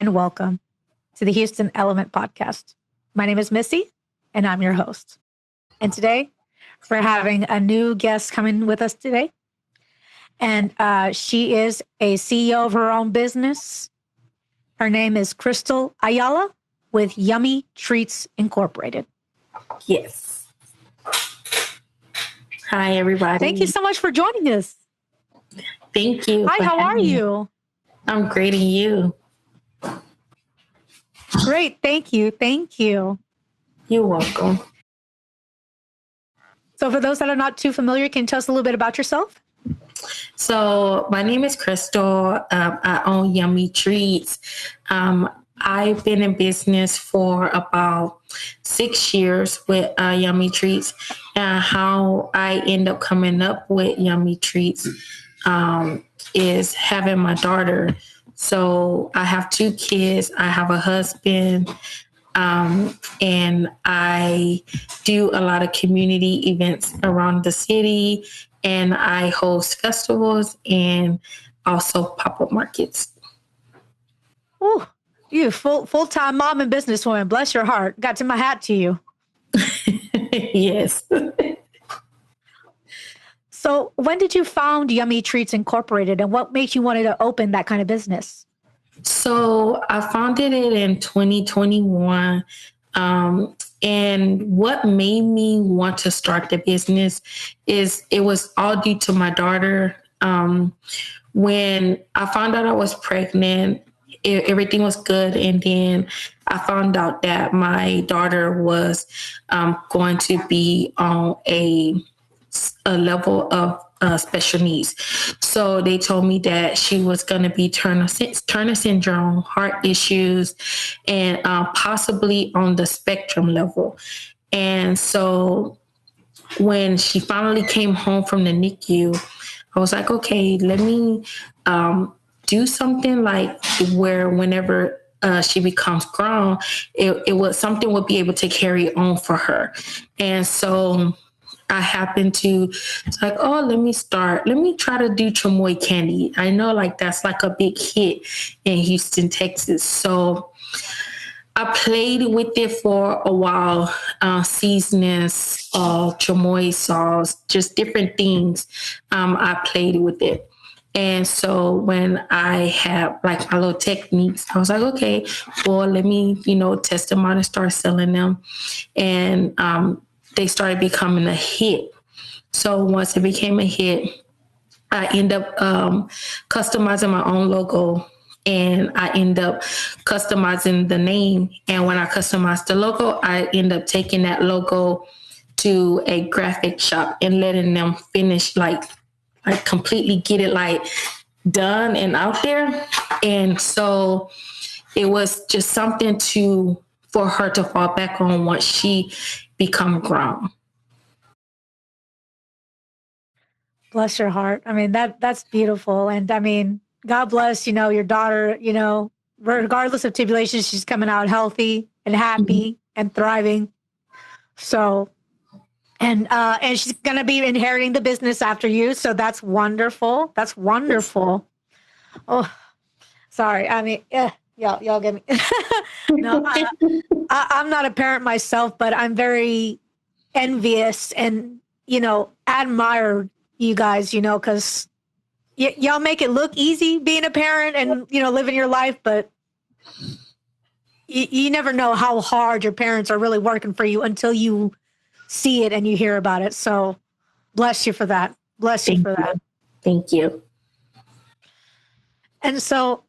and welcome to the Houston Element Podcast. My name is Missy, and I'm your host. And today, we're having a new guest coming with us today. And she is a CEO of her own business. Her name is Crystal Ayala with Yummy Treats Incorporated. Yes. Hi, everybody. Thank you so much for joining us. Thank you. Hi, how are you? I'm great, and you? Great. Thank you. Thank you. You're welcome. So for those that are not too familiar, can you tell us a little bit about yourself? So my name is Crystal. I own Yummy Treats. I've been in business for about 6 years with Yummy Treats. And how I end up coming up with Yummy Treats is having my daughter. So I have 2 kids. I have a husband. And I do a lot of community events around the city, and I host festivals and also pop-up markets. Oh, you full-time mom and businesswoman. Bless your heart. Got to my hat to you. Yes. So when did you found Yummy Treats Incorporated, and what made you wanted to open that kind of business? So I founded it in 2021. And what made me want to start the business is it was all due to my daughter. When I found out I was pregnant, everything was good. And then I found out that my daughter was going to be on a level of special needs. So they told me that she was going to be Turner syndrome, heart issues, and possibly on the spectrum level. And so when she finally came home from the NICU, I was like, okay, let me do something like where whenever she becomes grown, it was something would be able to carry on for her. And so I happened to, it's like, oh, let me try to do chamoy candy. I know like that's like a big hit in Houston, Texas. So I played with it for a while, seasonings, chamoy sauce, just different things. I played with it. And so when I had like my little techniques, I was like, okay, well, let me, test them out and start selling them. And, they started becoming a hit. So once it became a hit, I end up customizing my own logo, and I end up customizing the name. And when I customized the logo, I end up taking that logo to a graphic shop and letting them finish like completely get it like done and out there. And so it was just something for her to fall back on once she become grown. Bless your heart. I mean, that's beautiful. And I mean, God bless, your daughter, regardless of tribulations, she's coming out healthy and happy and thriving. So, and she's going to be inheriting the business after you. So that's wonderful. That's wonderful. Oh, sorry. I mean, y'all get me. No, I'm not a parent myself, but I'm very envious and, admire you guys, because y'all make it look easy being a parent and, living your life, but you never know how hard your parents are really working for you until you see it and you hear about it. So bless you for that. Bless you for that. Thank you. And so,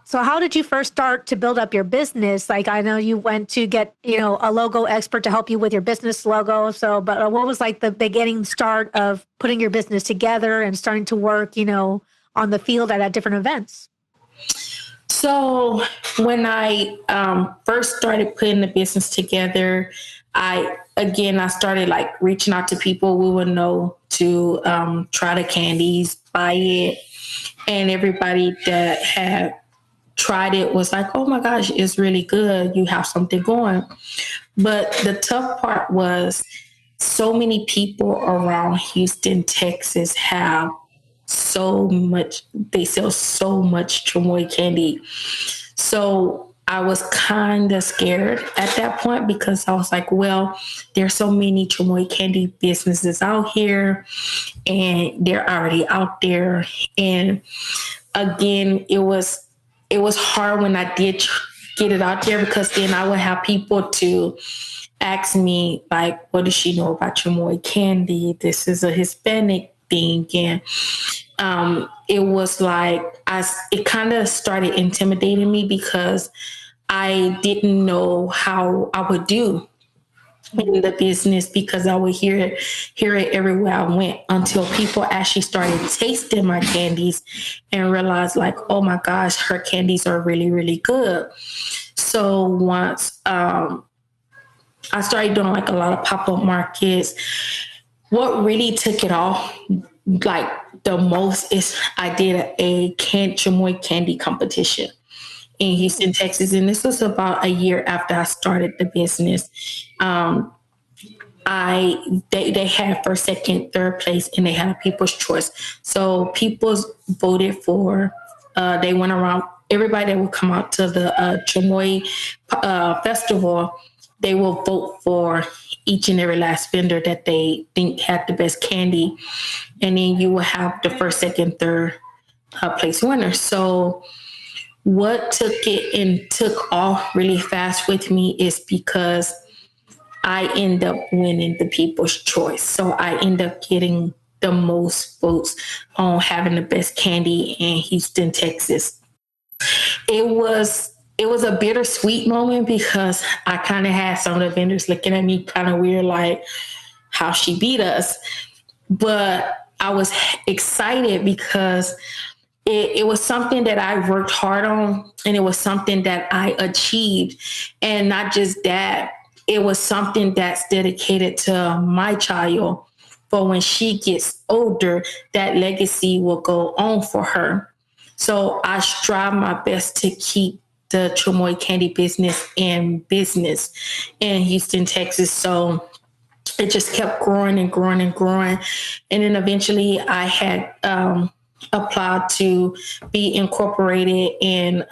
so how did you first start to build up your business? Like, I know you went to get, a logo expert to help you with your business logo. So, but what was like the beginning start of putting your business together and starting to work, on the field at different events? So when I first started putting the business together, I started like reaching out to people we would know to try the candies, buy it. And everybody that had tried it was like, oh my gosh, it's really good. You have something going. But the tough part was so many people around Houston, Texas have so much, they sell so much chamoy candy. So I was kind of scared at that point because I was like, well, there's so many chamoy candy businesses out here and they're already out there. And again, it was hard when I did get it out there because then I would have people to ask me like, what does she know about chamoy candy? This is a Hispanic thing. And it was like, it kind of started intimidating me because I didn't know how I would do in the business because I would hear it everywhere I went until people actually started tasting my candies and realized like, oh my gosh, her candies are really, really good. So once I started doing like a lot of pop-up markets, what really took it off like the most is I did a chamoy candy competition in Houston, Texas. And this was about a year after I started the business. They had first, second, third place, and they had a people's choice. So people voted for, they went around, everybody that would come out to the chamoy festival, they will vote for each and every last vendor that they think had the best candy. And then you will have the first, second, third place winner. So what took off really fast with me is because I end up winning the people's choice. So I end up getting the most votes on having the best candy in Houston, Texas. It was a bittersweet moment because I kind of had some of the vendors looking at me kind of weird, like how she beat us. But I was excited because it was something that I worked hard on, and it was something that I achieved. And not just that, it was something that's dedicated to my child. For when she gets older, that legacy will go on for her. So I strive my best to keep the chamoy candy business in Houston, Texas. So it just kept growing and growing and growing. And then eventually I had applied to be incorporated, and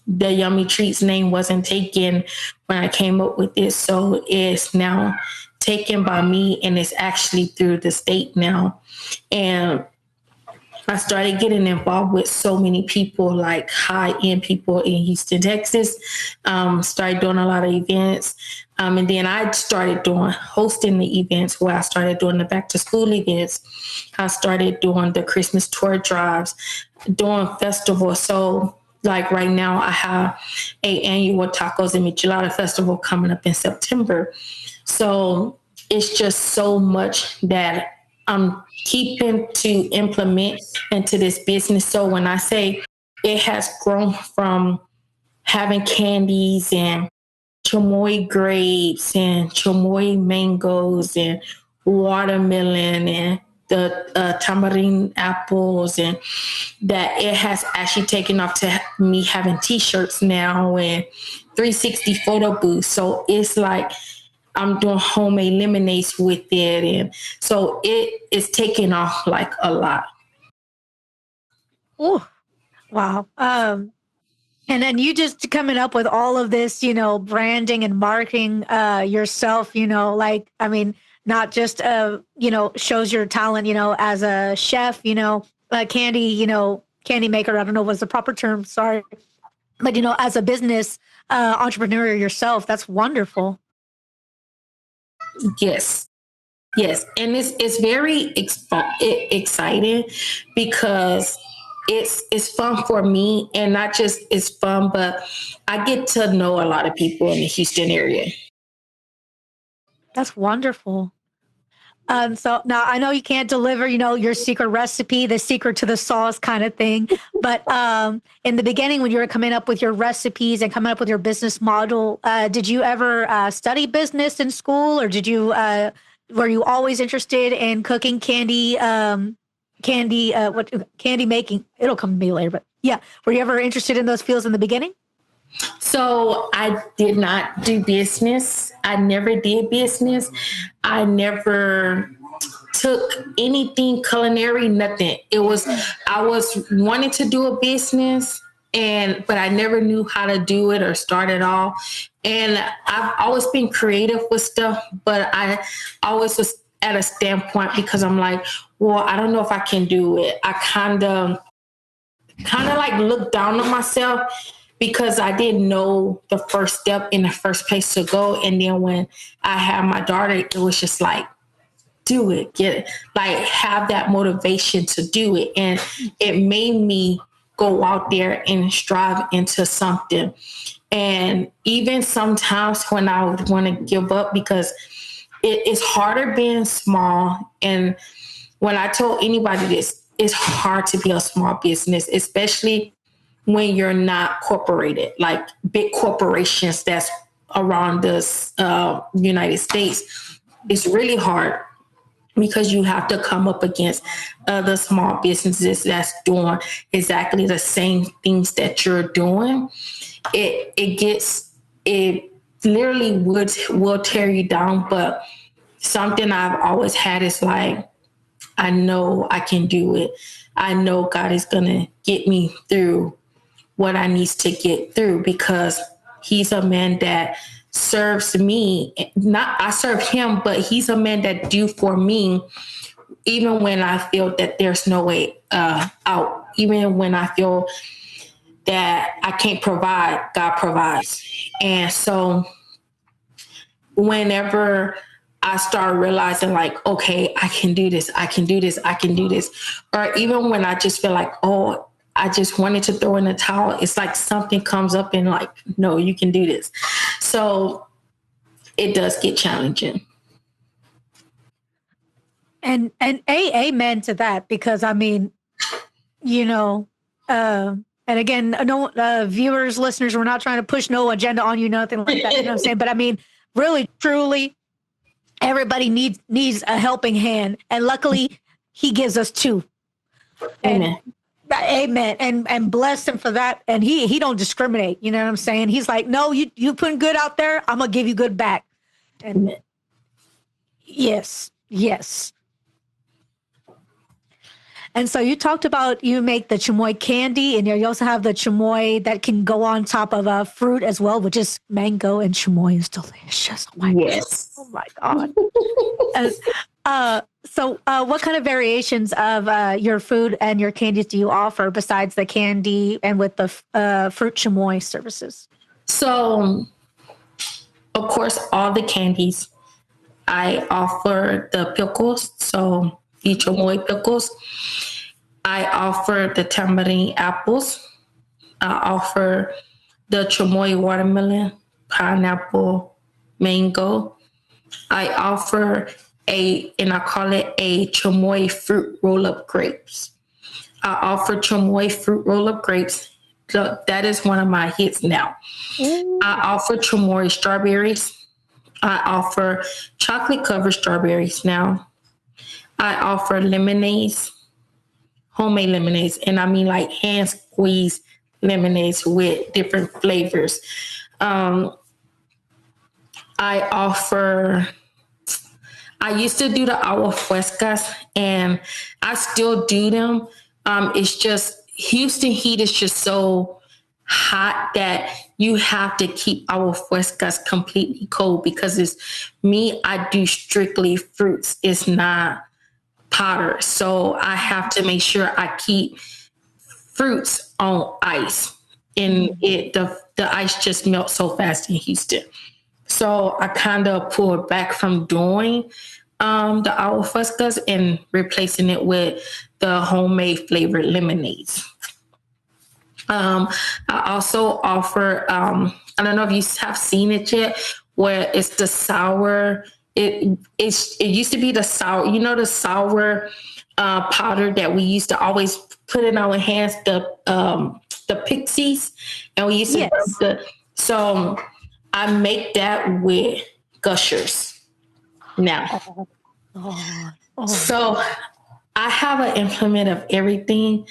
the Yummy Treats name wasn't taken when I came up with this. So it's now taken by me, and it's actually through the state now. And I started getting involved with so many people, like high-end people in Houston, Texas. Started doing a lot of events. And then I started hosting the events, where I started doing the back-to-school events. I started doing the Christmas tour drives, doing festivals. So like right now, I have an annual Tacos and Michelada Festival coming up in September. So it's just so much that I'm keeping to implement into this business. So when I say it has grown from having candies and chamoy grapes and chamoy mangoes and watermelon and the tamarind apples, and that it has actually taken off to me having T-shirts now and 360 photo booths. So it's like I'm doing homemade lemonades with it. And so it is taking off like a lot. Oh, wow. And then you just coming up with all of this, branding and marketing yourself, like, I mean, not just, shows your talent, as a chef, candy maker. I don't know what's the proper term. Sorry. But, as a business entrepreneur yourself, that's wonderful. Yes. Yes. And it's very exciting because it's fun for me, and not just it's fun, but I get to know a lot of people in the Houston area. That's wonderful. So now I know you can't deliver, your secret recipe, the secret to the sauce kind of thing. But in the beginning, when you were coming up with your recipes and coming up with your business model, did you ever study business in school, or were you always interested in cooking candy, candy making? It'll come to me later, but yeah. Were you ever interested in those fields in the beginning? So I did not do business. I never did business. I never took anything culinary, nothing. I was wanting to do a business, but I never knew how to do it or start it all. And I've always been creative with stuff, but I always was at a standpoint because I'm like, well, I don't know if I can do it. I kind of like looked down on myself because I didn't know the first step in the first place to go. And then when I had my daughter, it was just like, do it, get it, like have that motivation to do it. And it made me go out there and strive into something. And even sometimes when I would want to give up, because it's harder being small. And when I told anybody this, it's hard to be a small business, especially when you're not corporated, like big corporations that's around this United States. It's really hard because you have to come up against other small businesses that's doing exactly the same things that you're doing. It literally will tear you down. But something I've always had is like, I know I can do it. I know God is going to get me through what I need to get through, because he's a man that serves me. Not I serve him, but he's a man that do for me, even when I feel that there's no way out, even when I feel that I can't provide, God provides. And so whenever I start realizing like, okay, I can do this, I can do this, I can do this. Or even when I just feel like, oh, I just wanted to throw in the towel, it's like something comes up and like, no, you can do this. So it does get challenging. And amen to that, because I mean, you know, and again, no viewers, listeners, we're not trying to push no agenda on you, nothing like that. You know what I'm saying? But I mean, really, truly, everybody needs a helping hand, and luckily, he gives us two. Amen. Amen. And bless him for that. And he don't discriminate. You know what I'm saying? He's like, no, you putting good out there, I'm gonna give you good back. And Amen. yes. And so you talked about you make the chamoy candy, and you also have the chamoy that can go on top of fruit as well, which is mango, and chamoy is delicious. Oh my yes. God. Oh my God. So what kind of variations of your food and your candies do you offer besides the candy and with the fruit chamoy services? So, of course, all the candies. I offer the pickles, so the chamoy pickles. I offer the tamarind apples. I offer the chamoy watermelon, pineapple, mango. I offer and I call it a chamoy fruit roll-up grapes. I offer chamoy fruit roll-up grapes. So that is one of my hits now. I offer chamoy strawberries. I offer chocolate-covered strawberries now. I offer lemonades, homemade lemonades, and I mean like hand-squeezed lemonades with different flavors. I used to do the agua frescas, and I still do them. It's just Houston heat is just so hot that you have to keep agua frescas completely cold, because it's me. I do strictly fruits. It's not powder. So I have to make sure I keep fruits on ice, and the ice just melts so fast in Houston. So I kind of pulled back from doing the agua frescas and replacing it with the homemade flavored lemonades. I also offer, I don't know if you have seen it yet, where it's the sour. It used to be the sour, the sour powder that we used to always put in our hands, the pixies, and we used to so I make that with Gushers now. So I have an implement of everything.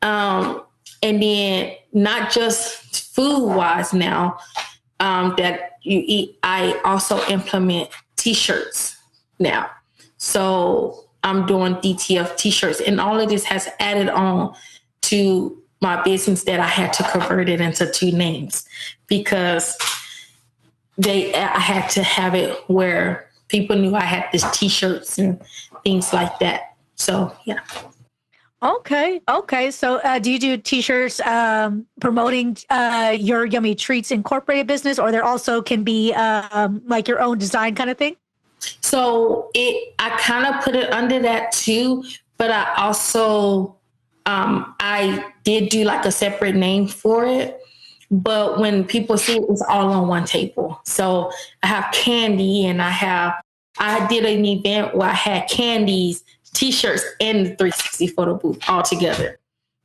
And then not just food wise now that you eat, I also implement T-shirts now. So I'm doing DTF T-shirts, and all of this has added on to my business that I had to convert it into 2 names because I had to have it where people knew I had this T-shirts and things like that. So, yeah. Okay. So do you do T-shirts promoting your Yummy Treats Incorporated business, or there also can be like your own design kind of thing? So I kind of put it under that too, but I also, I did do like a separate name for it. But when people see it, it's all on one table. So I have candy and I did an event where I had candies, T-shirts, and the 360 photo booth all together.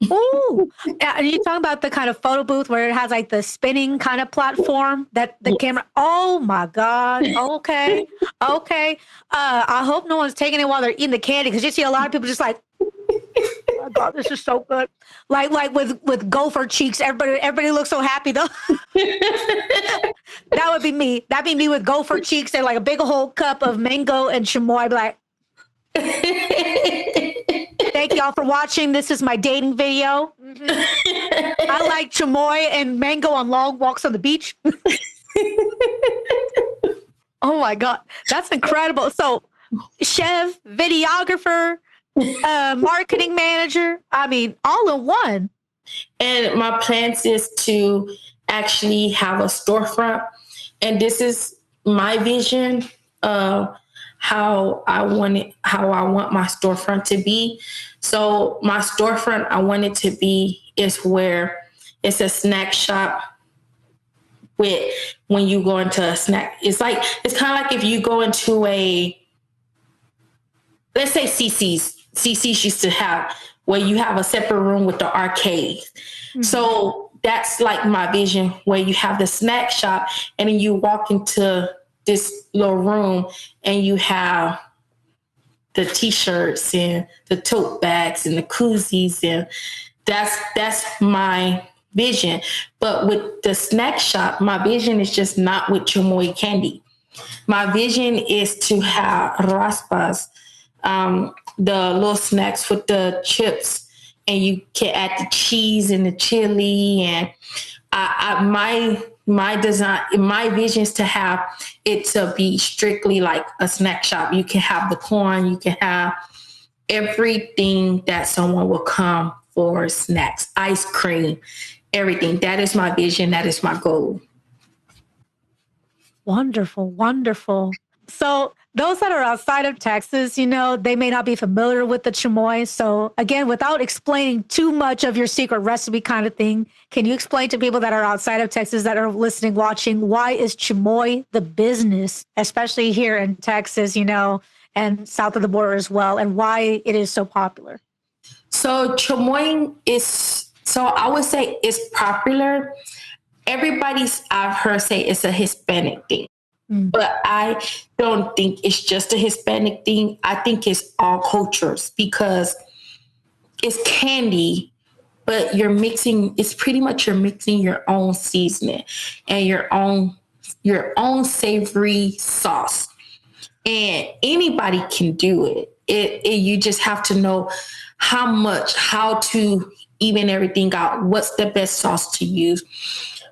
Ooh, are you talking about the kind of photo booth where it has like the spinning kind of platform that the camera? Oh my God. Okay. I hope no one's taking it while they're eating the candy, because you see a lot of people just like, oh my God, this is so good. Like with gopher cheeks, everybody looks so happy though. That would be me. That'd be me with gopher cheeks and like a big whole cup of mango and chamoy. I'd be like, thank y'all for watching. This is my dating video. I like chamoy and mango on long walks on the beach. Oh my God, that's incredible. So, chef, videographer, marketing manager. I mean, all in one. And my plans is to actually have a storefront. And this is my vision of how I want my storefront to be. So my storefront, I want it to be is where it's a snack shop with, when you go into a snack, it's kind of like if you go into let's say CC's used to have, where you have a separate room with the arcade. Mm-hmm. So that's like my vision, where you have the snack shop and then you walk into this little room and you have the T-shirts and the tote bags and the koozies, and that's my vision. But with the snack shop, my vision is just not with chamoy candy. My vision is to have raspas, the little snacks with the chips, and you can add the cheese and the chili. And my design, my vision is to have it to be strictly like a snack shop. You can have the corn, you can have everything that someone will come for, snacks, ice cream, everything. That is my vision. That is my goal. Wonderful. So those that are outside of Texas, they may not be familiar with the chamoy. So again, without explaining too much of your secret recipe kind of thing, can you explain to people that are outside of Texas that are listening, watching, why is chamoy the business, especially here in Texas, and south of the border as well, and why it is so popular? So chamoy I would say it's popular. I've heard say it's a Hispanic thing. But I don't think it's just a Hispanic thing. I think it's all cultures, because it's candy, but you're mixing your own seasoning and your own savory sauce. And anybody can do it. You just have to know how to even everything out. What's the best sauce to use?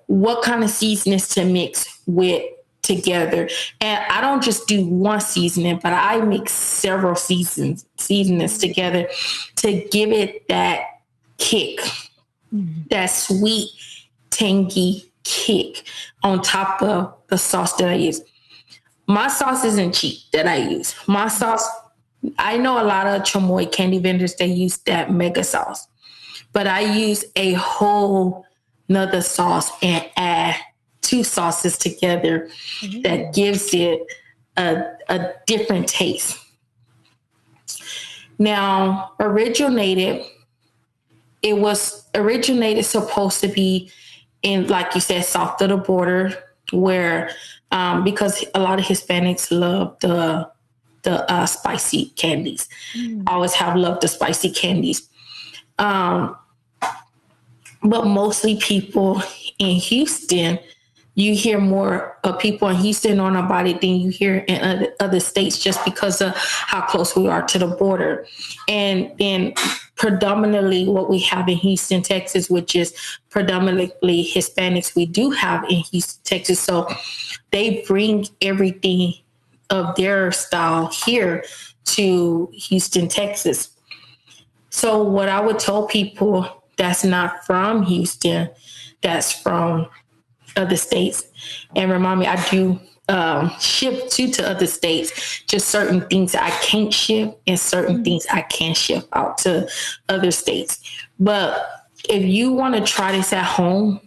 What kind of seasonings to mix with together. And I don't just do one seasoning, but I mix several seasonings together to give it that kick, that sweet, tangy kick on top of the sauce that I use. My sauce isn't cheap that I use. My sauce, I know a lot of chamoy candy vendors, they use that mega sauce, but I use a whole nother sauce and add 2 sauces together that gives it a different taste. Now, it was originated supposed to be in, like you said, south of the border, where because a lot of Hispanics love the spicy candies. Always have loved the spicy candies. But mostly people in Houston, you hear more of people in Houston know about it than you hear in other states, just because of how close we are to the border. And then predominantly what we have in Houston, Texas, which is predominantly Hispanics we do have in Houston, Texas. So they bring everything of their style here to Houston, Texas. So what I would tell people that's not from Houston, that's from other states, and remind me, I do ship to other states, just certain things I can't ship and certain things I can ship out to other states. But if you want to try this at home,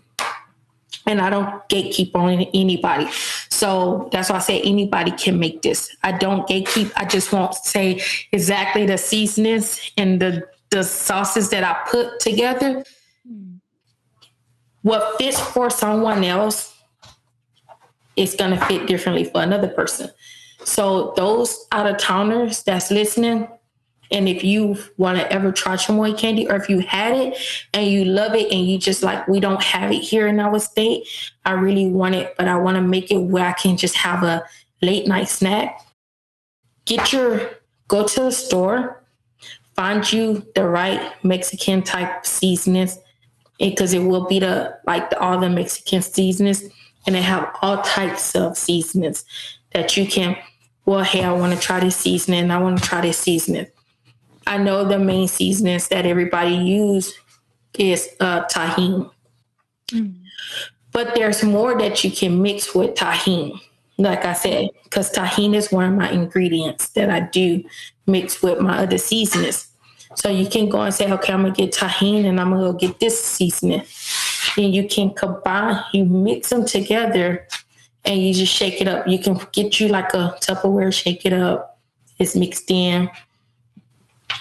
and I don't gatekeep on anybody. So that's why I say anybody can make this. I don't gatekeep. I just won't say exactly the seasonings and the sauces that I put together. What fits for someone else, it's going to fit differently for another person. So those out of towners that's listening, and if you want to ever try chamoy candy, or if you had it and you love it and you just like, we don't have it here in our state, I really want it, but I want to make it where I can just have a late night snack. Go to the store, find you the right Mexican type seasonings, because it will be all the Mexican seasonings, and they have all types of seasonings that you can, well, hey, I want to try this seasoning. I want to try this seasoning. I know the main seasonings that everybody use is tahini. But there's more that you can mix with tahini. Like I said, because tahini is one of my ingredients that I do mix with my other seasonings. So you can go and say, okay, I'm going to get tahini and I'm going to go get this seasoning. And you can combine, you mix them together and you just shake it up. You can get you like a Tupperware, shake it up. It's mixed in.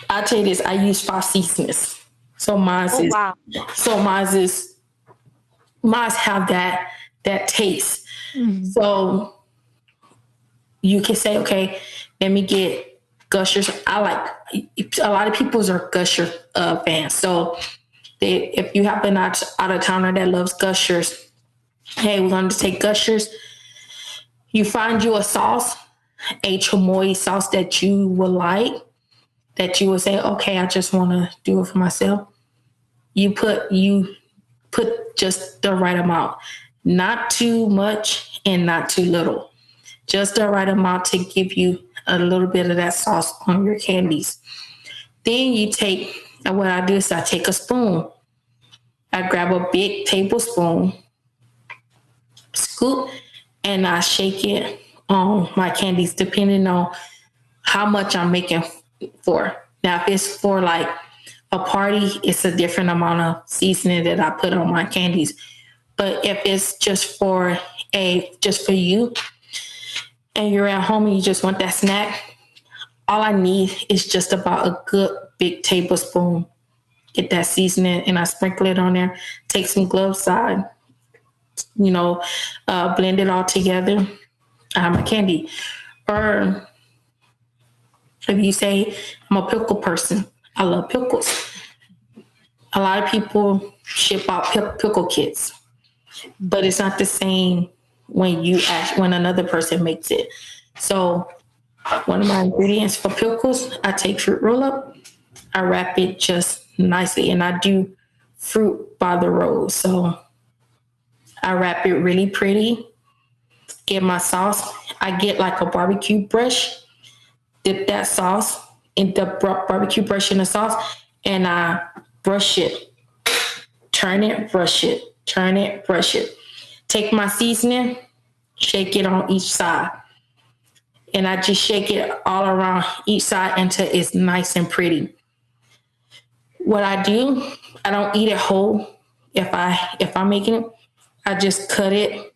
I'll tell you this, I use 5 seasonings. So mine have that taste. So you can say, okay, let me get gushers. A lot of people are gusher fans. So if you have an out of towner that loves gushers, hey, we're going to take gushers. You find you a sauce, a chamoy sauce that you would like, that you would say, okay, I just want to do it for myself. You put just the right amount, not too much and not too little, just the right amount to give you a little bit of that sauce on your candies. Then what I do is I take a spoon. I grab a big tablespoon, scoop, and I shake it on my candies, depending on how much I'm making for. Now, if it's for like a party, it's a different amount of seasoning that I put on my candies. But if it's just for you and you're at home and you just want that snack, all I need is just about a good big tablespoon. Get that seasoning and I sprinkle it on there. Take some glove side, blend it all together. I have my candy. Or if you say, I'm a pickle person, I love pickles. A lot of people ship out pickle kits, but it's not the same when another person makes it. So one of my ingredients for pickles, I take fruit roll up, I wrap it just nicely, and I do fruit by the roll. So I wrap it really pretty, get my sauce. I get like a barbecue brush, dip that sauce in the barbecue brush in the sauce, and I brush it, turn it, brush it, turn it, brush it. Take my seasoning, shake it on each side. And I just shake it all around each side until it's nice and pretty. What I do, I don't eat it whole. If I'm making it, I just cut it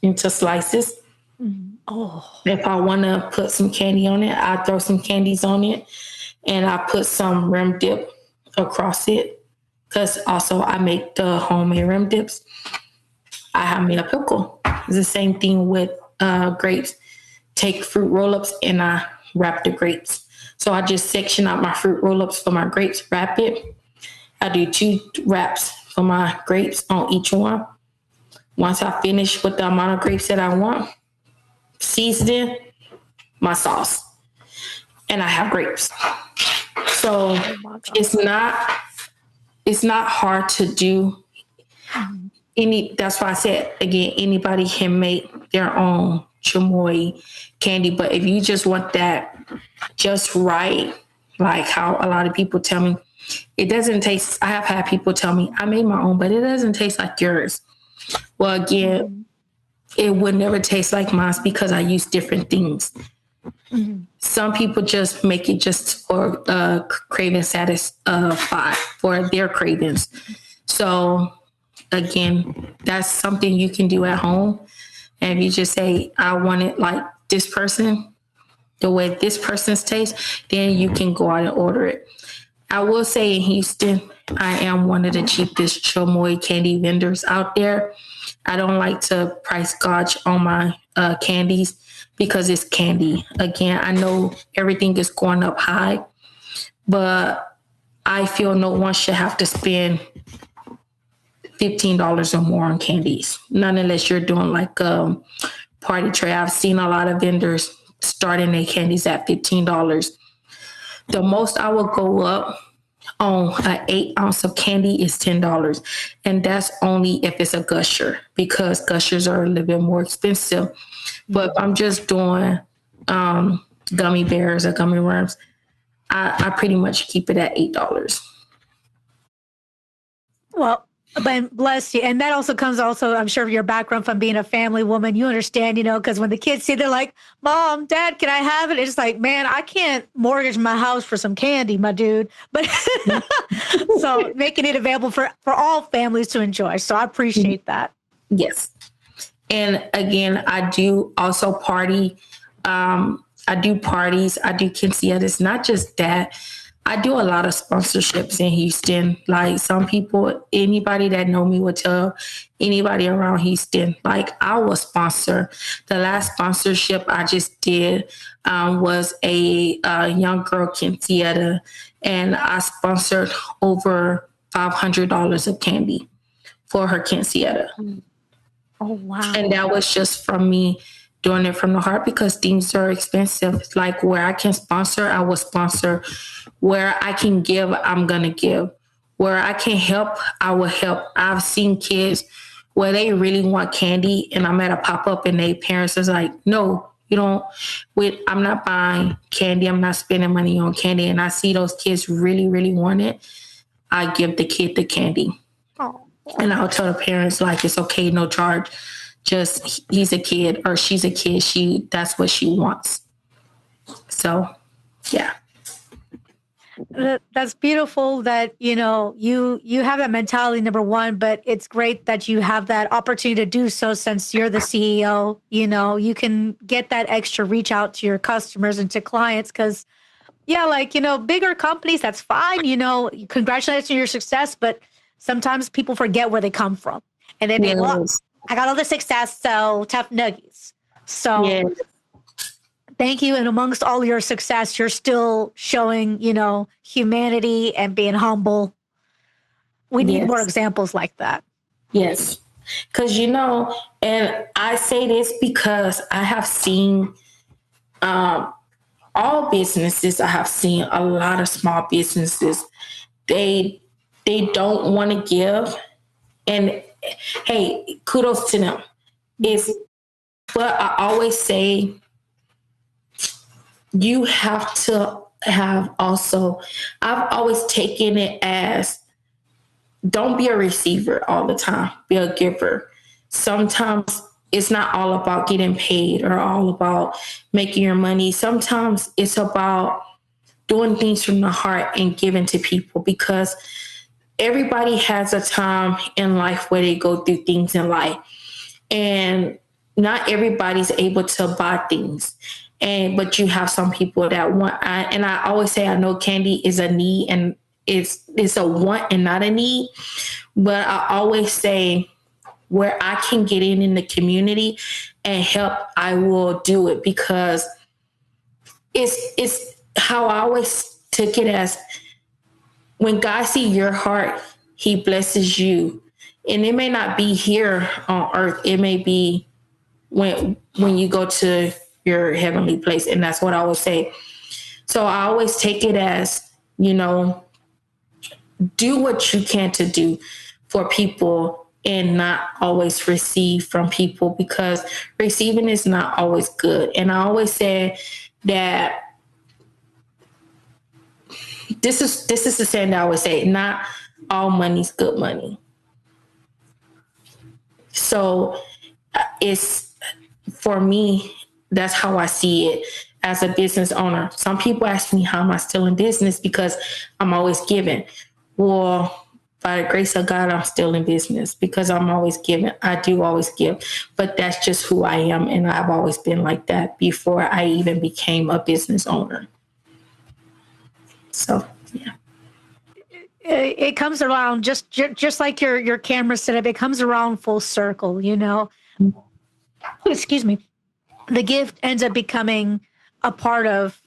into slices. Oh. If I want to put some candy on it, I throw some candies on it, and I put some rim dip across it. Because also I make the homemade rim dips. I have me a pickle. It's the same thing with grapes. Take fruit roll-ups and I wrap the grapes. So I just section out my fruit roll-ups for my grapes, wrap it. I do 2 wraps for my grapes on each one. Once I finish with the amount of grapes that I want, season my sauce. And I have grapes. So Oh my God. it's not hard to do. That's why I said again, anybody can make their own chamoy candy, but if you just want that just right, like how a lot of people tell me, it doesn't taste. I have had people tell me I made my own, but it doesn't taste like yours. Well, again, it would never taste like mine because I use different things. Some people just make it just for craving satisfied for their cravings. So again, that's something you can do at home. And if you just say, I want it like this person, the way this person's taste, then you can go out and order it. I will say in Houston, I am one of the cheapest chamoy candy vendors out there. I don't like to price gouge on my candies because it's candy. Again, I know everything is going up high, but I feel no one should have to spend $15 or more on candies. Not unless you're doing like party tray. I've seen a lot of vendors starting their candies at $15. The most I will go up on an 8-ounce of candy is $10. And that's only if it's a gusher, because gushers are a little bit more expensive. But if I'm just doing gummy bears or gummy worms, I pretty much keep it at $8. Well, but bless you. And that also comes I'm sure, your background from being a family woman. You understand, because when the kids see, they're like, Mom, Dad, can I have it? It's like, man, I can't mortgage my house for some candy, my dude. But so making it available for all families to enjoy. So I appreciate that. Yes. And again, I do also party. I do parties. I do quinceañeras. Not just that. I do a lot of sponsorships in Houston. Like some people, anybody that know me would tell anybody around Houston, like I will sponsor. The last sponsorship I just did was a young girl quinceañera, and I sponsored over $500 of candy for her quinceañera. Oh, wow. And that was just from me doing it from the heart, because things are expensive. Like where I can sponsor, I will sponsor. Where I can give, I'm going to give. Where I can help, I will help. I've seen kids where they really want candy, and I'm at a pop-up and their parents is like, no, you don't. I'm not buying candy. I'm not spending money on candy. And I see those kids really, really want it. I give the kid the candy. Oh. And I'll tell the parents, like, it's okay, no charge. Just he's a kid or she's a kid. That's what she wants. So, yeah. That's beautiful that, you have that mentality, number one, but it's great that you have that opportunity to do so since you're the CEO. You can get that extra reach out to your customers and to clients because, bigger companies, that's fine. Congratulations on your success, but sometimes people forget where they come from. And they think, well, I got all the success, so tough nuggies. So thank you. And amongst all your success, you're still showing, humanity and being humble. We need more examples like that. Yes. Because, and I say this because I have seen all businesses. I have seen a lot of small businesses. They don't want to give. And hey, kudos to them. But I always say, you have to have also, I've always taken it as, don't be a receiver all the time, be a giver. Sometimes it's not all about getting paid or all about making your money. Sometimes it's about doing things from the heart and giving to people, because everybody has a time in life where they go through things in life, and not everybody's able to buy things. But you have some people that want, and I always say, I know candy is a need and it's a want and not a need. But I always say, where I can get in the community and help, I will do it, because it's how I always took it as, when God sees your heart, he blesses you. And it may not be here on earth. It may be when you go to your heavenly place. And that's what I always say. So I always take it as, do what you can to do for people and not always receive from people, because receiving is not always good. And I always say that this is the saying that I always say, not all money's good money. So it's, for me, that's how I see it as a business owner. Some people ask me, how am I still in business? Because I'm always giving. Well, by the grace of God, I'm still in business because I'm always giving. I do always give, but that's just who I am. And I've always been like that before I even became a business owner. So, yeah. It comes around just like your camera setup. It comes around full circle, Excuse me. The gift ends up becoming a part of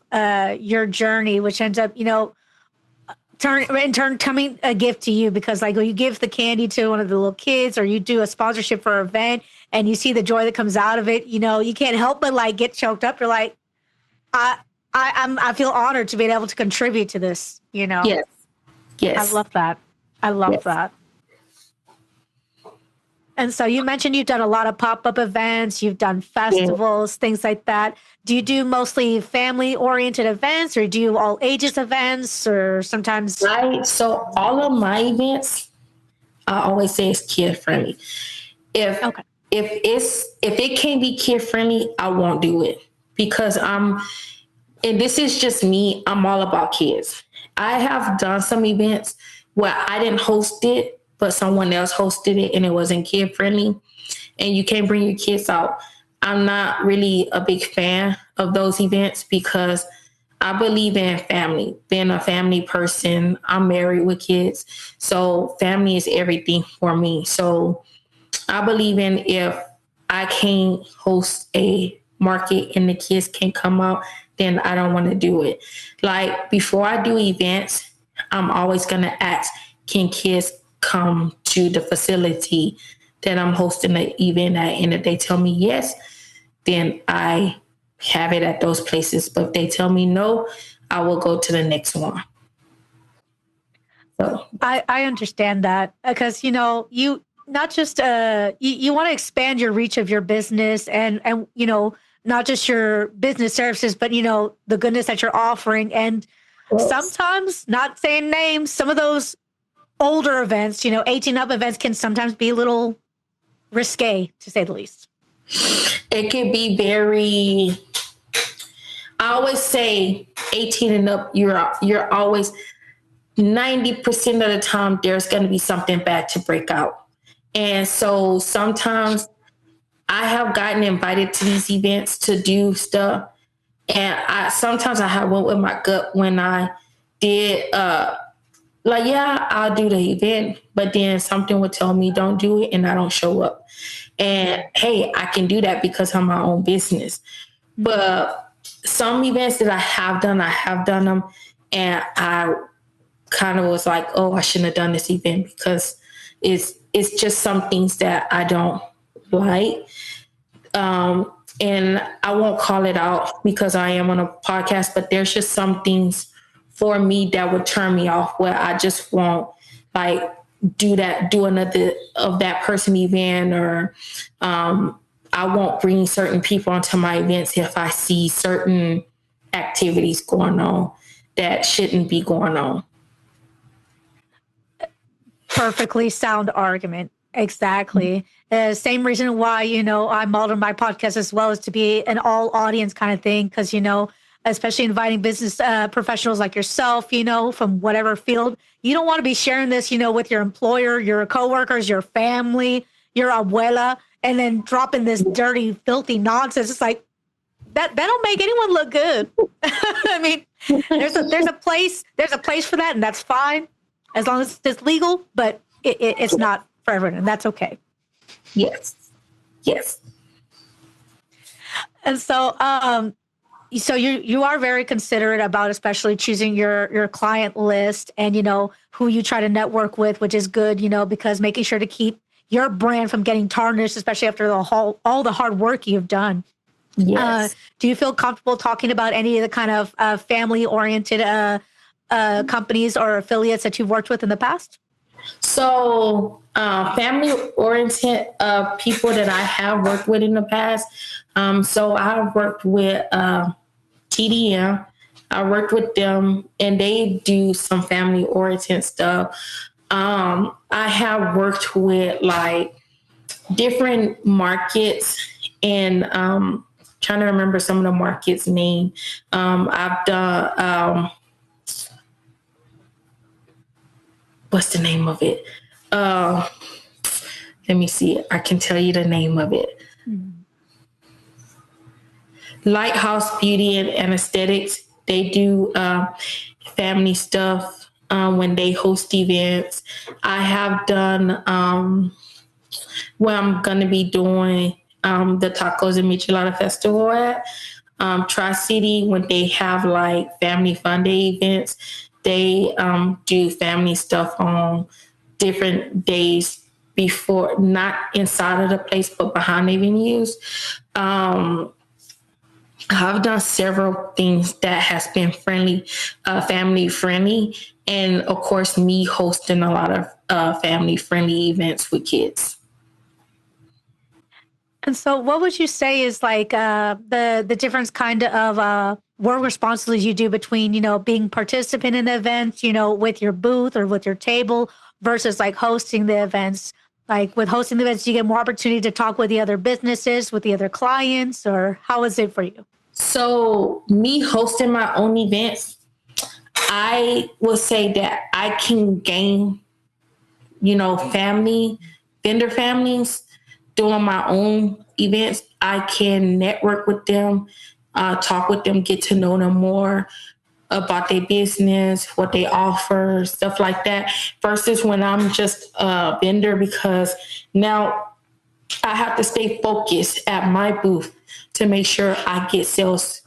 your journey, which ends up, in turn coming a gift to you, because like when you give the candy to one of the little kids, or you do a sponsorship for an event and you see the joy that comes out of it, you can't help but like get choked up. You're like, I feel honored to be able to contribute to this, Yes. I love that. I love that. And so you mentioned you've done a lot of pop-up events, you've done festivals, things like that. Do you do mostly family-oriented events, or do you all ages events, or sometimes? So all of my events, I always say it's kid-friendly. If it can't be kid-friendly, I won't do it, because and this is just me, I'm all about kids. I have done some events where I didn't host it, but someone else hosted it and it wasn't kid friendly, and you can't bring your kids out. I'm not really a big fan of those events because I believe in family, being a family person. I'm married with kids, so family is everything for me. So I believe in, if I can't host a market and the kids can't come out, then I don't want to do it. Like before I do events, I'm always going to ask, can kids come to the facility that I'm hosting the event at? And if they tell me yes, then I have it at those places. But if they tell me no, I will go to the next one. So I understand that, because you not just you want to expand your reach of your business, and not just your business services, but the goodness that you're offering. And sometimes, not saying names, some of those older events, 18 up events, can sometimes be a little risque, to say the least. It can be very, I always say 18 and up, you're always 90% of the time there's going to be something bad to break out. And so sometimes I have gotten invited to these events to do stuff, and sometimes I have went with my gut when I did I'll do the event, but then something would tell me don't do it, and I don't show up. And hey, I can do that because I'm my own business. But some events that I have done them, and I kind of was like, oh, I shouldn't have done this event, because it's just some things that I don't like. And I won't call it out because I am on a podcast, but there's just some things for me that would turn me off, where I just won't do another of that person event, or I won't bring certain people onto my events if I see certain activities going on that shouldn't be going on. Perfectly sound argument. Exactly. Same reason why, I modeled my podcast as well, as to be an all audience kind of thing. Because, especially inviting business professionals like yourself, from whatever field, you don't want to be sharing this, with your employer, your coworkers, your family, your abuela, and then dropping this dirty, filthy nonsense. It's like, that don't make anyone look good. I mean, there's a place for that, and that's fine as long as it's legal, but it's not for everyone, and that's okay. Yes. And so, so you are very considerate about, especially choosing your client list, and who you try to network with, which is good, because making sure to keep your brand from getting tarnished, especially after all the hard work you've done. Yes. Do you feel comfortable talking about any of the kind of family oriented companies or affiliates that you've worked with in the past? So, family-oriented people that I have worked with in the past. So I've worked with TDM. I worked with them, and they do some family-oriented stuff. I have worked with like different markets, and trying to remember some of the markets' name. I've done. What's the name of it? Let me see. I can tell you the name of it. Mm-hmm. Lighthouse Beauty and Aesthetics. They do family stuff when they host events. I have done where I'm going to be doing the Tacos and Michelada Festival at Tri-City when they have like family fun day events. They do family stuff on different days before, not inside of the place, but behind the venues. I've done several things that has been friendly, family friendly. And of course, me hosting a lot of family friendly events with kids. And so what would you say is like the difference kind of work responsibilities you do between, you know, being participant in the events, you know, with your booth or with your table versus like hosting the events? Like with hosting the events, you get more opportunity to talk with the other businesses, with the other clients, or how is it for you? So me hosting my own events, I will say that I can gain, you know, vendor families doing my own events. I can network with them, talk with them, get to know them more about their business, what they offer, stuff like that, versus when I'm just a vendor, because now I have to stay focused at my booth to make sure I get sales,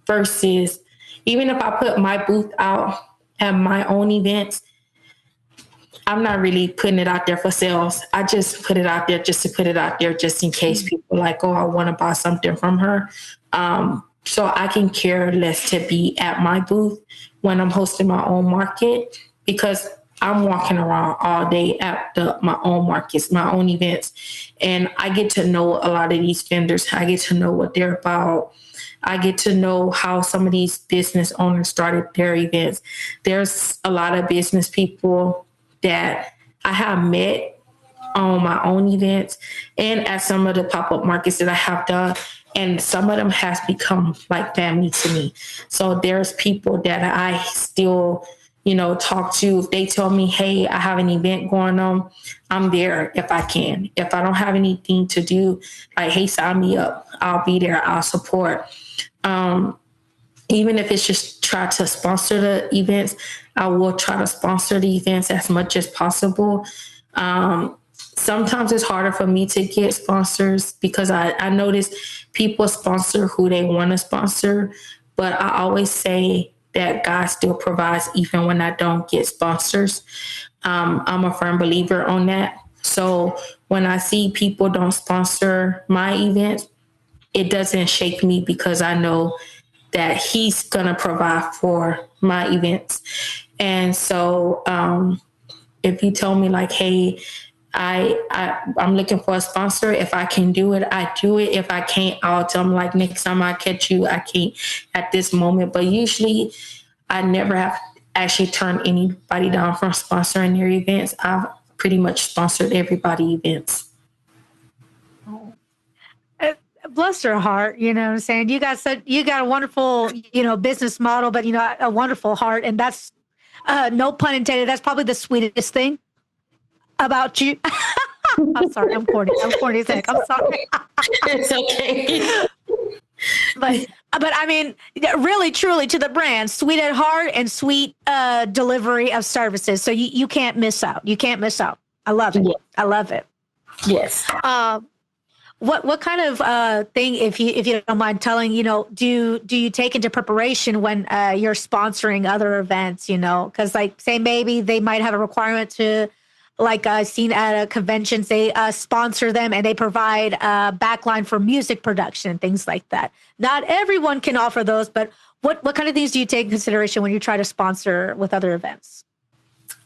versus even if I put my booth out at my own events, I'm not really putting it out there for sales. I just put it out there just to put it out there, just in case people like, oh, I want to buy something from her. So I can care less to be at my booth when I'm hosting my own market, because I'm walking around all day at my own markets, my own events. And I get to know a lot of these vendors. I get to know what they're about. I get to know how some of these business owners started their events. There's a lot of business people that I have met on my own events and at some of the pop-up markets that I have done. And some of them has become like family to me. So there's people that I still, you know, talk to. If they tell me, hey, I have an event going on, I'm there if I can. If I don't have anything to do, like, hey, sign me up, I'll be there, I'll support. Even if it's just try to sponsor the events, I will try to sponsor the events as much as possible. Sometimes it's harder for me to get sponsors because I notice people sponsor who they want to sponsor, but I always say that God still provides even when I don't get sponsors. I'm a firm believer on that. So when I see people don't sponsor my events, it doesn't shake me, because I know that He's going to provide for my events. And so if you tell me like, hey, I'm looking for a sponsor, if I can do it, I do it. If I can't, I'll tell them like, next time I catch you, I can't at this moment. But usually I never have actually turned anybody down from sponsoring their events. I've pretty much sponsored everybody events. Bless her heart, you know what I'm saying? You got a wonderful, you know, business model, but, you know, a wonderful heart. And that's, no pun intended, that's probably the sweetest thing about you. I'm sorry, I'm corny as heck. I'm sorry. It's okay. But I mean, really, truly, to the brand, sweet at heart and sweet delivery of services. So you can't miss out. You can't miss out. I love it. Yeah. I love it. Yes. What kind of thing, if you don't mind telling, you know, do you take into preparation when you're sponsoring other events, you know, because like say maybe they might have a requirement to like seen at conventions, they sponsor them and they provide backline for music production and things like that. Not everyone can offer those, but what kind of things do you take in consideration when you try to sponsor with other events?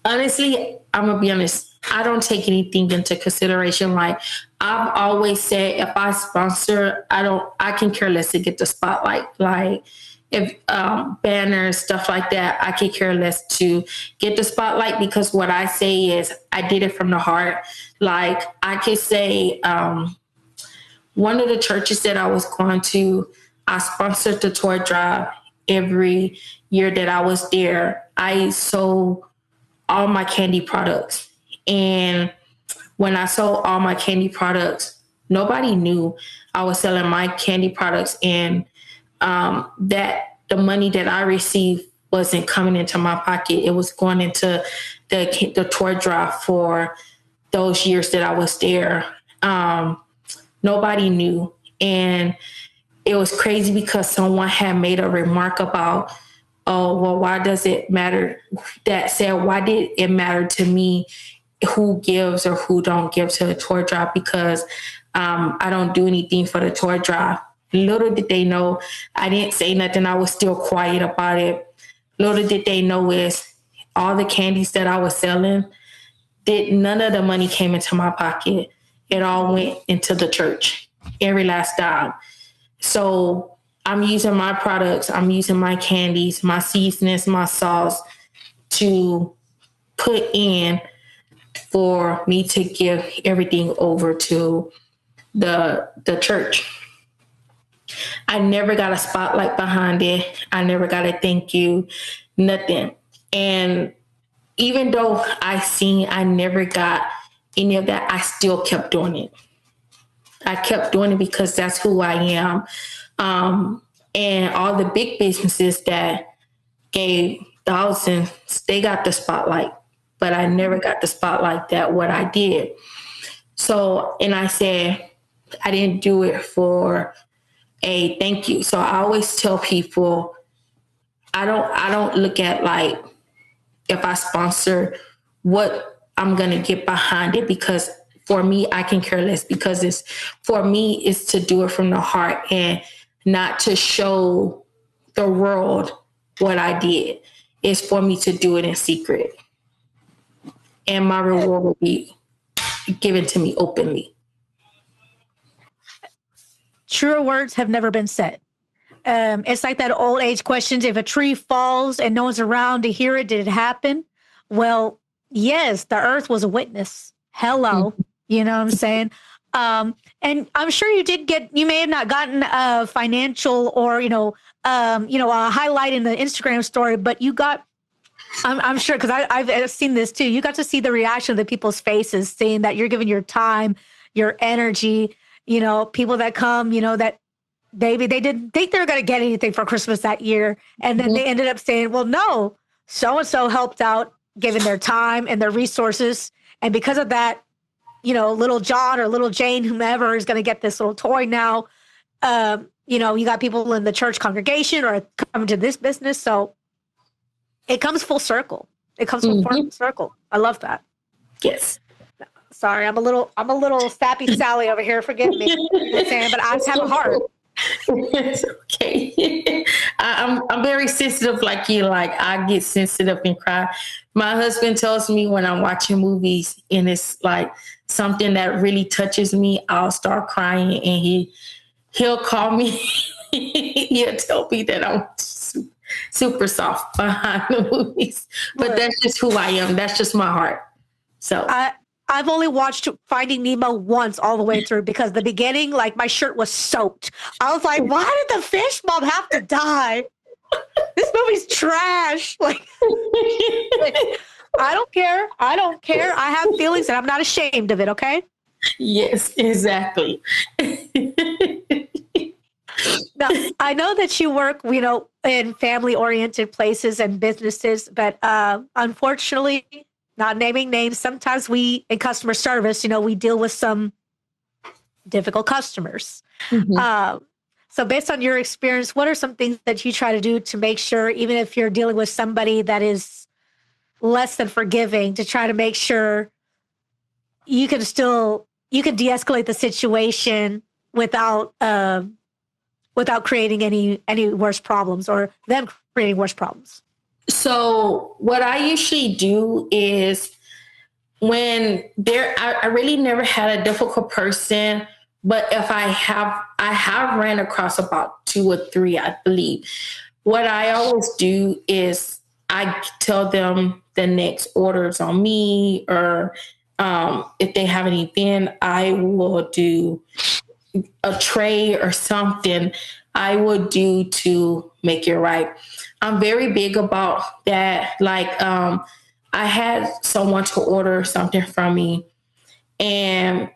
Honestly, I'm gonna be honest. I don't take anything into consideration. Like I've always said, if I sponsor, I can care less to get the spotlight. Like if banners, stuff like that, I can care less to get the spotlight, because what I say is I did it from the heart. Like I could say, one of the churches that I was going to, I sponsored the toy drive every year that I was there. I sold all my candy products. And when I sold all my candy products, nobody knew I was selling my candy products, and that the money that I received wasn't coming into my pocket. It was going into the toy drive for those years that I was there. Nobody knew. And it was crazy because someone had made a remark about, oh, well, why does it matter? That said, why did it matter to me who gives or who don't give to the toy drive? Because I don't do anything for the toy drive. Little did they know, I didn't say nothing. I was still quiet about it. Little did they know is all the candies that I was selling, none of the money came into my pocket. It all went into the church, every last dime. So I'm using my products, I'm using my candies, my seasonings, my sauce to put in for me to give everything over to the church. I never got a spotlight behind it. I never got a thank you, nothing. And even though I never got any of that, I still kept doing it. I kept doing it because that's who I am. And all the big businesses that gave thousands, they got the spotlight, but I never got the spotlight that what I did. So, and I said, I didn't do it for a thank you. So I always tell people, I don't look at like if I sponsor what I'm going to get behind it, because for me, I can care less, because for me, it's to do it from the heart and not to show the world what I did. It's for me to do it in secret. And my reward will be given to me openly. Truer words have never been said. It's like that old age questions. If a tree falls and no one's around to hear it, did it happen? Well, yes, the earth was a witness. Hello. Mm-hmm. You know what I'm saying? And I'm sure you may have not gotten a financial or, a highlight in the Instagram story, but you got, I'm sure, because I've seen this too. You got to see the reaction of the people's faces, seeing that you're giving your time, your energy, people that come, that maybe they didn't think they were going to get anything for Christmas that year. And then they ended up saying, well, no, so-and-so helped out, giving their time and their resources. And because of that, little John or little Jane, whomever is going to get this little toy now. You got people in the church congregation or coming to this business. So it comes full circle. It comes full circle. I love that. Yes. Sorry, I'm a little sappy Sally over here. Forgive me, but I just have a heart. It's okay. I'm very sensitive like you. Like I get sensitive and cry. My husband tells me when I'm watching movies and it's like something that really touches me, I'll start crying, and he'll call me. He'll tell me that I'm super soft behind the movies, but that's just who I am. That's just my heart. So I've only watched Finding Nemo once all the way through, because the beginning, like my shirt was soaked. I was like, why did the fish mom have to die? This movie's trash. Like, I don't care. I have feelings and I'm not ashamed of it. Okay. Yes, exactly. Now, I know that you work, in family-oriented places and businesses, but unfortunately, not naming names, sometimes we, in customer service, we deal with some difficult customers. Mm-hmm. So based on your experience, what are some things that you try to do to make sure, even if you're dealing with somebody that is less than forgiving, to try to make sure you could de-escalate the situation without creating any worse problems or them creating worse problems. So what I usually do is when I really never had a difficult person, but if I have ran across about 2 or 3, I believe. What I always do is I tell them the next orders on me, or if they have an event, I will do a tray or something I would do to make it right. I'm very big about that. Like, I had someone to order something from me, and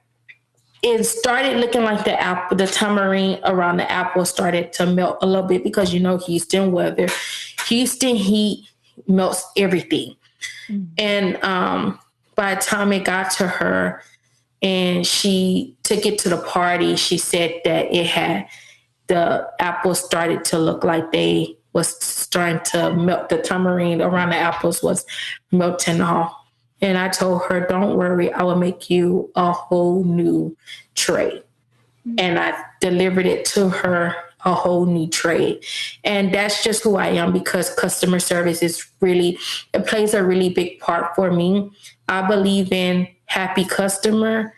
it started looking like the tamarind around the apple started to melt a little bit, because Houston weather, Houston heat melts everything. And by the time it got to her and she took it to the party, she said that the apples started to look like they was starting to melt. The tamarind around the apples was melting off. And I told her, don't worry, I will make you a whole new tray. And I delivered it to her, a whole new tray. And that's just who I am, because customer service it plays a really big part for me. I believe in happy customer.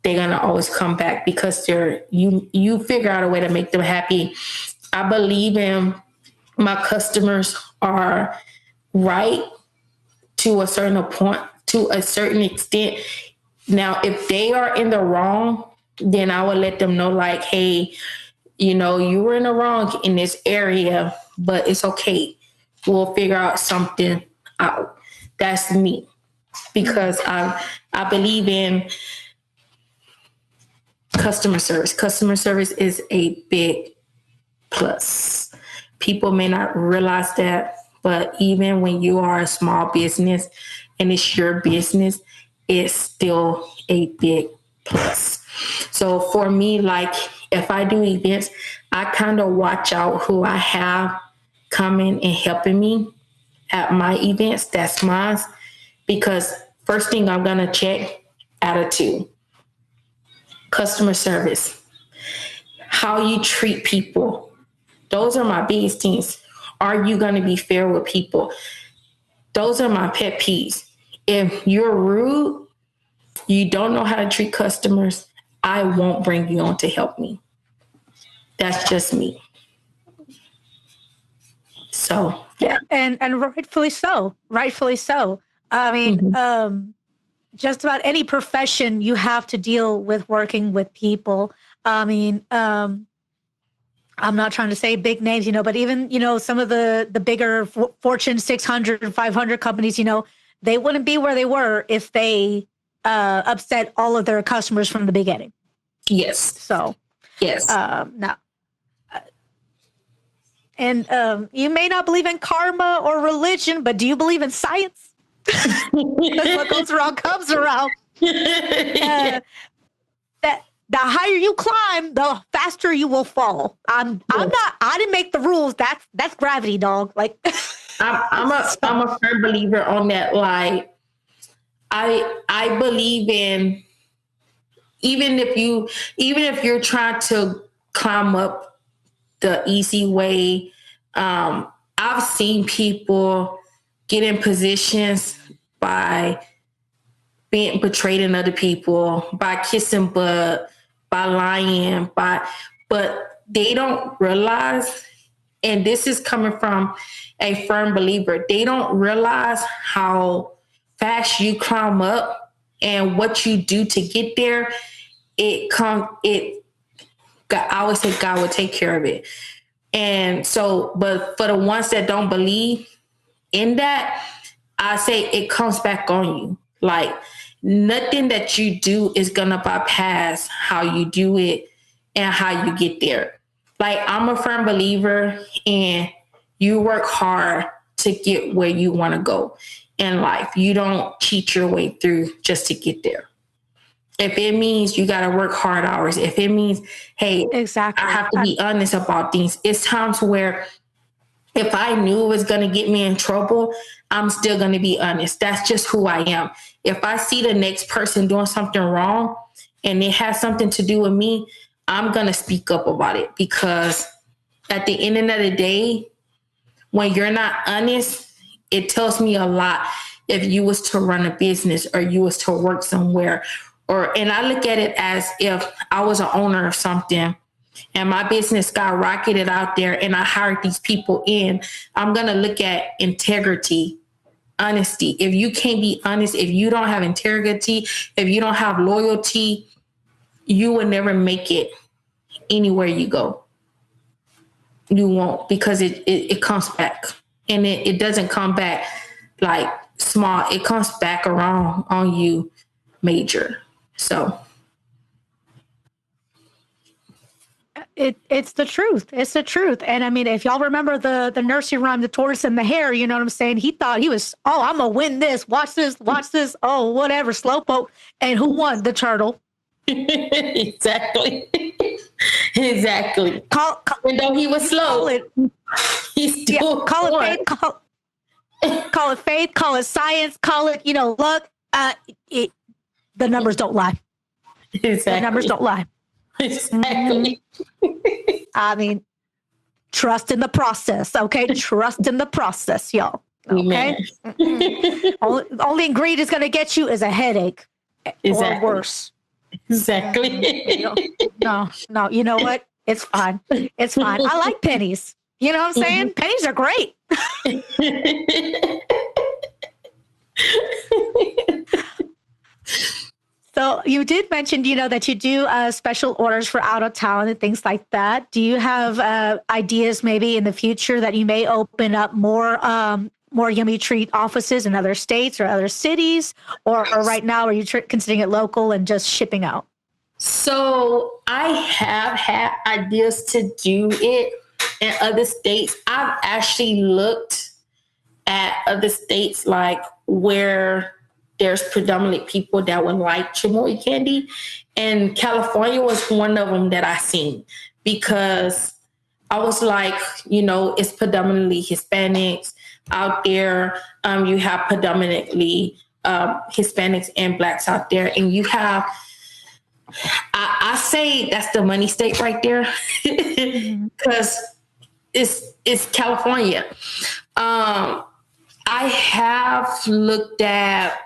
They're going to always come back because you figure out a way to make them happy. I believe in my customers are right to a certain point, to a certain extent. Now, if they are in the wrong, then I will let them know, like, hey, you were in the wrong in this area, but it's okay. We'll figure out something out. That's me, because I believe in customer service. Customer service is a big plus. People may not realize that, but even when you are a small business and it's your business, it's still a big plus. So for me, like, if I do events, I kind of watch out who I have coming and helping me at my events. That's mine. Because first thing I'm going to check, attitude, customer service, how you treat people. Those are my biggest things. Are you going to be fair with people? Those are my pet peeves. If you're rude, you don't know how to treat customers, I won't bring you on to help me. That's just me. So, yeah. And rightfully so. Rightfully so. I mean, just about any profession you have to deal with working with people. I mean, I'm not trying to say big names, but even, some of the bigger Fortune 600 and 500 companies, they wouldn't be where they were if they upset all of their customers from the beginning. Yes. So, yes. No. And you may not believe in karma or religion, but do you believe in science? Because what goes around comes around. That the higher you climb, the faster you will fall. I didn't make the rules. That's gravity, dog. Like, I'm a firm believer on that. Like, I believe in, even if you're trying to climb up the easy way, I've seen people get in positions by being betrayed in other people, by kissing butt, by lying, but they don't realize, and this is coming from a firm believer, they don't realize how fast you climb up and what you do to get there. I always say God will take care of it. And so, but for the ones that don't believe in that, I say it comes back on you. Like, nothing that you do is going to bypass how you do it and how you get there. Like, I'm a firm believer in you work hard to get where you want to go in life. You don't cheat your way through just to get there. If it means you got to work hard hours, if it means, hey, exactly, I have to be honest about things. It's times where if I knew it was going to get me in trouble, I'm still going to be honest. That's just who I am. If I see the next person doing something wrong and it has something to do with me, I'm going to speak up about it, because at the end of the day, when you're not honest, it tells me a lot if you was to run a business or you was to work somewhere. And I look at it as if I was an owner of something and my business got rocketed out there and I hired these people in. I'm going to look at integrity, honesty. If you can't be honest, if you don't have integrity, if you don't have loyalty, you will never make it anywhere you go. You won't, because it comes back, and it doesn't come back like small. It comes back around on you major. So it's the truth. It's the truth. And I mean, if y'all remember the nursery rhyme, The Tortoise and the Hare, you know what I'm saying? He thought he was, oh, I'm gonna win this. Watch this. Oh, whatever, slowpoke. And who won? The turtle. Exactly. Exactly. Even though he was slow, he's still call it faith, call it faith, call it science, call it, luck. The numbers don't lie. Exactly. The numbers don't lie. Exactly. I mean, trust in the process, okay? Trust in the process, y'all. Okay. Only ingredient is going to get you is a headache, or worse. Exactly. No. You know what? It's fine. It's fine. I like pennies. You know what I'm saying? Pennies are great. So you did mention, that you do special orders for out of town and things like that. Do you have ideas maybe in the future that you may open up more Yummy Treat offices in other states or other cities? Or right now, are you considering it local and just shipping out? So I have had ideas to do it in other states. I've actually looked at other states, like where there's predominantly people that would like chamoy candy. And California was one of them that I seen, because I was like, it's predominantly Hispanics out there. You have predominantly Hispanics and Blacks out there. And you have, I say that's the money state right there, because it's California. I have looked at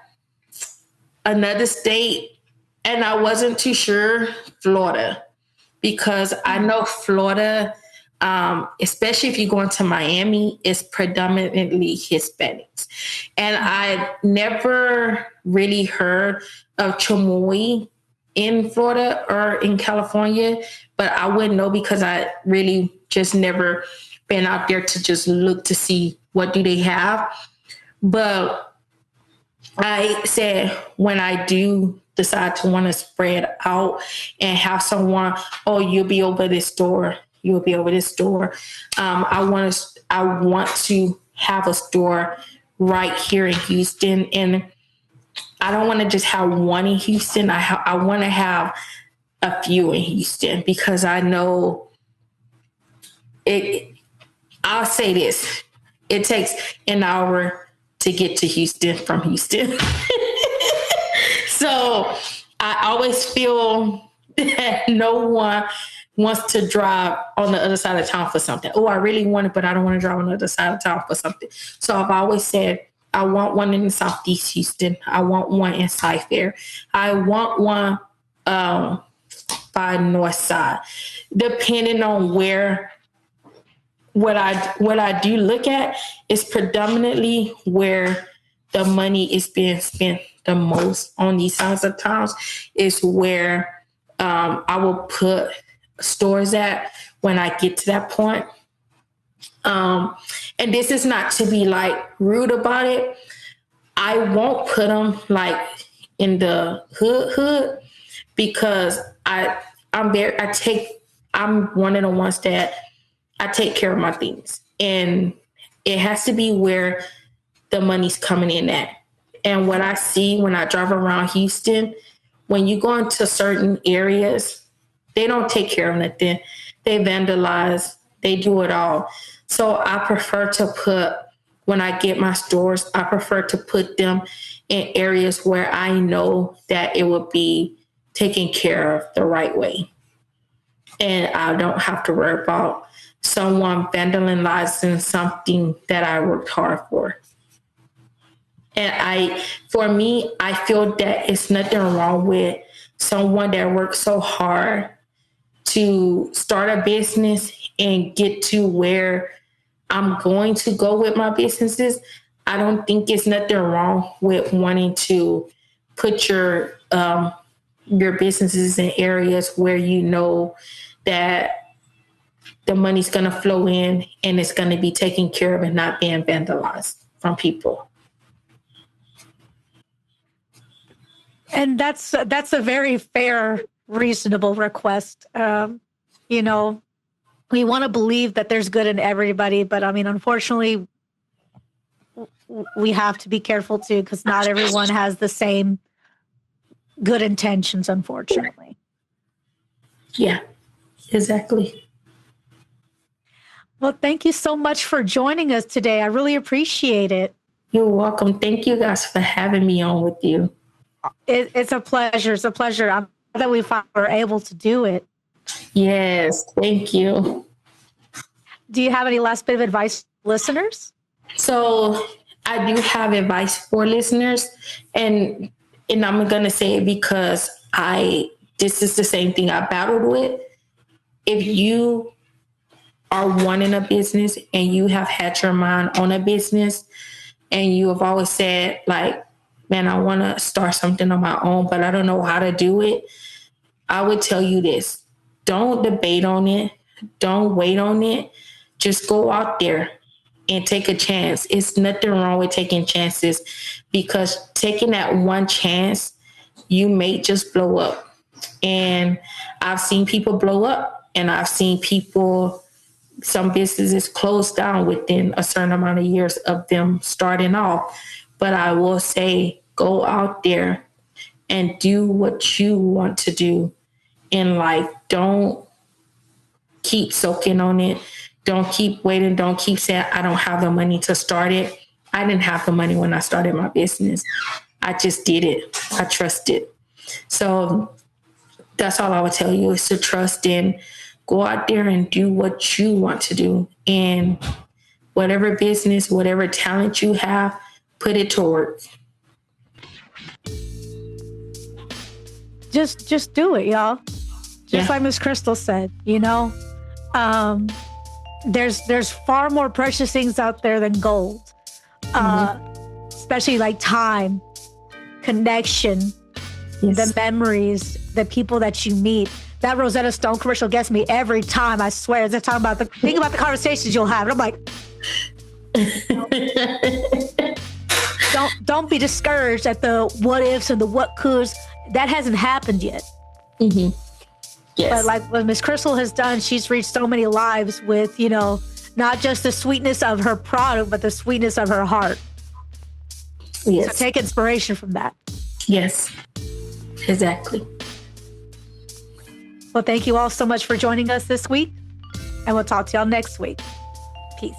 another state, and I wasn't too sure, Florida, because I know Florida, especially if you go into Miami, is predominantly Hispanics. And I never really heard of chamoy in Florida or in California, but I wouldn't know, because I really just never been out there to just look to see what do they have. But I said, when I do decide to want to spread out and have someone, oh, you'll be over this store. You'll be over this store. I want to have a store right here in Houston. And I don't want to just have one in Houston. I want to have a few in Houston, because I know it. I'll say this. It takes an hour to get to Houston from Houston. So I always feel that no one wants to drive on the other side of town for something. Oh, I really want it, but I don't want to drive on the other side of town for something. So I've always said, I want one in Southeast Houston. I want one in Cy-Fair. I want one by North Side. Depending on where, what I do look at is predominantly where the money is being spent the most on these sides of towns is where I will put stores at when I get to that point. And this is not to be like rude about it. I won't put them like in the hood because I'm one of the ones that I take care of my things, and it has to be where the money's coming in at. And what I see when I drive around Houston, when you go into certain areas, they don't take care of nothing. They vandalize, they do it all. So I prefer to put, when I get my stores, I prefer to put them in areas where I know that it will be taken care of the right way. And I don't have to worry about someone vandalizing something that I worked hard for. And for me, I feel that it's nothing wrong with someone that works so hard to start a business and get to where I'm going to go with my businesses. I don't think it's nothing wrong with wanting to put your businesses in areas where you know that the money's going to flow in and it's going to be taken care of and not being vandalized from people. And that's a very fair, reasonable request. You know, we want to believe that there's good in everybody, but I mean, unfortunately, we have to be careful too, because not everyone has the same good intentions, unfortunately. Yeah, exactly. Well, thank you so much for joining us today. I really appreciate it. You're welcome. Thank you guys for having me on with you. It's a pleasure. It's a pleasure. I'm glad that we were able to do it. Yes, thank you. Do you have any last bit of advice for listeners? So I do have advice for listeners, and I'm going to say it because this is the same thing I battled with. If you are wanting a business and you have had your mind on a business and you have always said, like, man, I want to start something on my own, but I don't know how to do it, I would tell you this. Don't debate on it. Don't wait on it. Just go out there and take a chance. It's nothing wrong with taking chances, because taking that one chance, you may just blow up. And I've seen people blow up, and I've seen some businesses close down within a certain amount of years of them starting off. But I will say, go out there and do what you want to do in life. Don't keep soaking on it. Don't keep waiting. Don't keep saying, I don't have the money to start it. I didn't have the money when I started my business. I just did it. I trusted. So that's all I would tell you, is to trust in, go out there and do what you want to do. And whatever business, whatever talent you have, put it to work. Just do it, y'all. Just like Miss Crystal said, you know, there's far more precious things out there than gold, especially like time, connection, the memories, the people that you meet. That Rosetta Stone commercial gets me every time. I swear. They're talking about think about the conversations you'll have. And I'm like, don't be discouraged at the what ifs and the what coulds. That hasn't happened yet. Mm-hmm. Yes. But like what Miss Crystal has done, she's reached so many lives with, you know, not just the sweetness of her product, but the sweetness of her heart. Yes. So take inspiration from that. Yes, exactly. Well, thank you all so much for joining us this week, and we'll talk to y'all next week. Peace.